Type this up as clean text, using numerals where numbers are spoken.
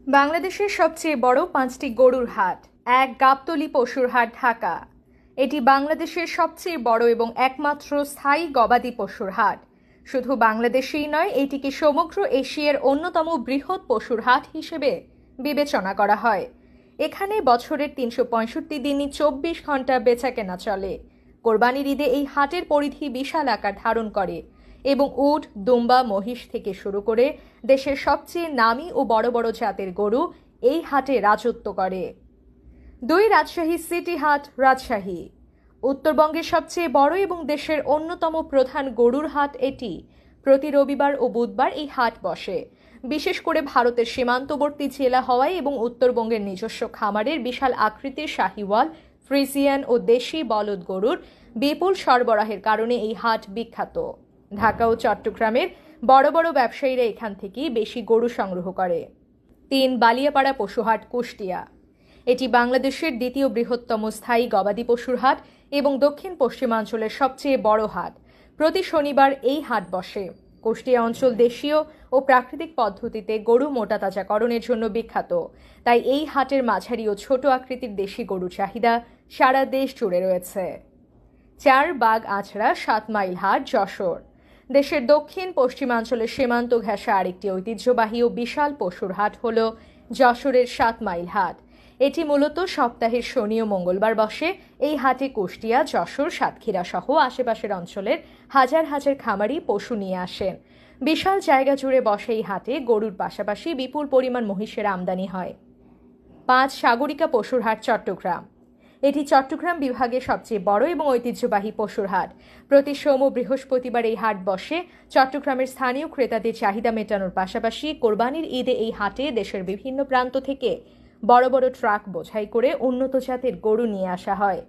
বাংলাদেশের সবচেয়ে বড় ৫টি গরুর হাট। এক, গাবতলী পশুর হাট, ঢাকা। এটি বাংলাদেশের সবচেয়ে বড় এবং একমাত্র স্থায়ী গবাদি পশুর হাট। শুধু বাংলাদেশেই নয়, এটিকে সমগ্র এশিয়ার অন্যতম বৃহৎ পশুর হাট হিসেবে বিবেচনা করা হয়। এখানে বছরের ৩৬৫ দিনই ২৪ ঘন্টা বেচাকেনা চলে। কোরবানির ঈদে এই হাটের পরিধি বিশাল আকার ধারণ করে এবং উট, দুম্বা, মহিষ থেকে শুরু করে দেশের সবচেয়ে নামী ও বড় বড় জাতের গরু এই হাটে রাজত্ব করে। ২, রাজশাহী সিটি হাট, রাজশাহী। উত্তরবঙ্গের সবচেয়ে বড় এবং দেশের অন্যতম প্রধান গরুর হাট এটি। প্রতি রবিবার ও বুধবার এই হাট বসে। বিশেষ করে ভারতের সীমান্তবর্তী জেলা হওয়ায় এবং উত্তরবঙ্গের নিজস্ব খামারের বিশাল আকৃতির শাহিওয়াল, ফ্রিজিয়ান ও দেশি বলদ গরুর বিপুল সরবরাহের কারণে এই হাট বিখ্যাত। ঢাকা ও চট্টগ্রামের বড় বড় ব্যবসায়ীরা এখান থেকেই বেশি গরু সংগ্রহ করে। ৩, বালিয়াপাড়া পশুহাট, কুষ্টিয়া। এটি বাংলাদেশের দ্বিতীয় বৃহত্তম স্থায়ী গবাদি পশুর হাট এবং দক্ষিণ পশ্চিমাঞ্চলের সবচেয়ে বড় হাট। প্রতি শনিবার এই হাট বসে। কুষ্টিয়া অঞ্চল দেশীয় ও প্রাকৃতিক পদ্ধতিতে গরু মোটাতাজাকরণের জন্য বিখ্যাত, তাই এই হাটের মাঝারি ও ছোট আকৃতির দেশি গরুর চাহিদা সারা দেশ জুড়ে রয়েছে। ৪, বাগ আছড়া ৭ মাইল হাট, যশোর। দেশের দক্ষিণ পশ্চিমাঞ্চলের সীমান্ত ঘেঁষা আরেকটি ঐতিহ্যবাহী ও বিশাল পশুর হাট হল যশোরের ৭ মাইল হাট। এটি মূলত সপ্তাহের শনি ও মঙ্গলবার বসে। এই হাটে কুষ্টিয়া, যশোর, সাতক্ষীরা সহ আশেপাশের অঞ্চলের হাজার হাজার খামারি পশু নিয়ে আসেন। বিশাল জায়গা জুড়ে বসে এই হাটে গরুর পাশাপাশি বিপুল পরিমাণ মহিষের আমদানি হয়। ৫, সাগরিকা পশুর হাট, চট্টগ্রাম। এটি চট্টগ্রাম বিভাগের সবচেয়ে বড় এবং ঐতিহ্যবাহী পশুর হাট। প্রতি সোম ও বৃহস্পতিবার এই হাট বসে। চট্টগ্রামের স্থানীয় ক্রেতাদের চাহিদা মেটানোর পাশাপাশি কোরবানির ঈদে এই হাটে দেশের বিভিন্ন প্রান্ত থেকে বড় বড় ট্রাক বোঝাই করে উন্নত জাতের গরু নিয়ে আসা হয়।